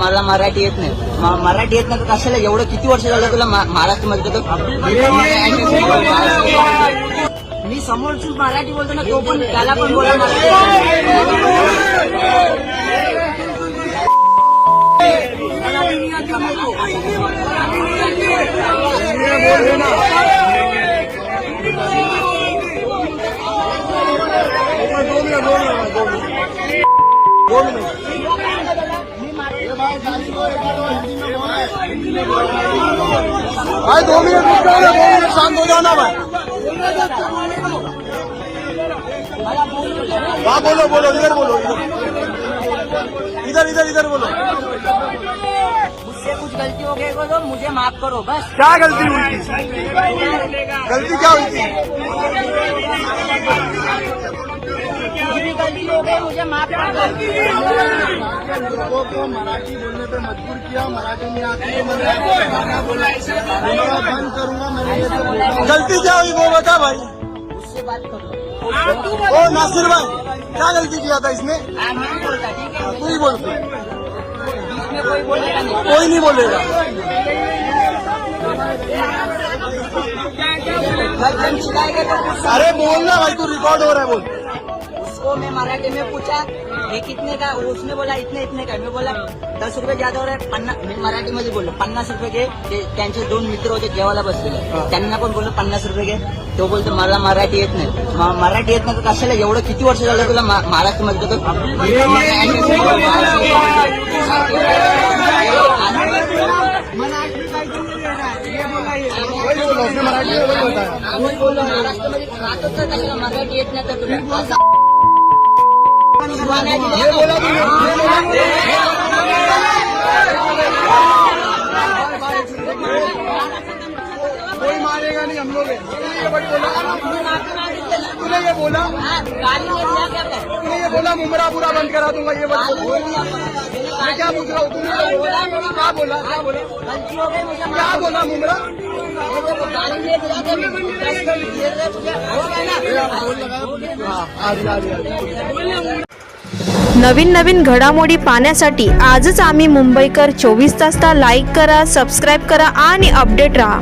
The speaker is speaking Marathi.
मला मराठी येत नाही. मराठी येत नाही तर कशाला एवढं किती वर्ष झालं तुला महाराष्ट्रामध्ये मी समोरची मराठी बोलतो ना, तो पण त्याला पण बोला मराठी. भाई 2 मिनट रुक जाओ, 2 मिनट शांत हो जाओ ना भाई. हाँ बोलो बोलो, इधर बोलो, इधर इधर इधर बोलो. मुझसे कुछ गलती हो गई तो मुझे माफ करो बस. क्या गलती हुई थी? गलती क्या हुई थी? गलती हो गई, मुझे माफ कर दो. लोगों को मराठी बोलने पे मजबूर किया, मराठी में आके बंद करूंगा. गलती क्या हुई वो बता भाई. उससे बात करो. ओ नासिर भाई, क्या गलती किया था इसने? नहीं बोलता, ठीक है. तू ही बोल. इसमें कोई बोलेगा नहीं. कोई नहीं बोलेगा. जब चिल्लाएगा तो अरे बोलना भाई, तू रिकॉर्ड हो रहा है, बोल. उसको मैं मराठी में पूछा ये कितने का, उसने बोला इतने इतने का. मैं बोला 10 रुपये ज्यादा हो रहा है. मी मराठीमध्ये बोललो 50 रुपये घे. त्यांचे 2 मित्र होते जेवायला बसलेले, त्यांना पण बोललो 50 रुपये घे. तो बोलतो मला मराठी येत नाही. मराठी येत नाही तर कशाला एवढं किती वर्ष झालं तुला महाराष्ट्रामध्ये महाराष्ट्रामध्ये राहतो तर कशाला मराठी येत नाही तर तुला कोई मारेगा नहीं हम लोग. तूने ये बोला, तूने ये बोला मुमरा पूरा बंद करा दूंगा. ये बात मैं क्या पूछ रहा हूँ? तूने क्या बोला? क्या बोला? गलती हो गई मुझे. क्या बोला मुमरा? नवीन नवीन घडामोडी पाहण्यासाठी आजच आम्ही मुंबईकर 24 तासला लाईक करा, सबस्क्राईब करा आणि अपडेट रहा.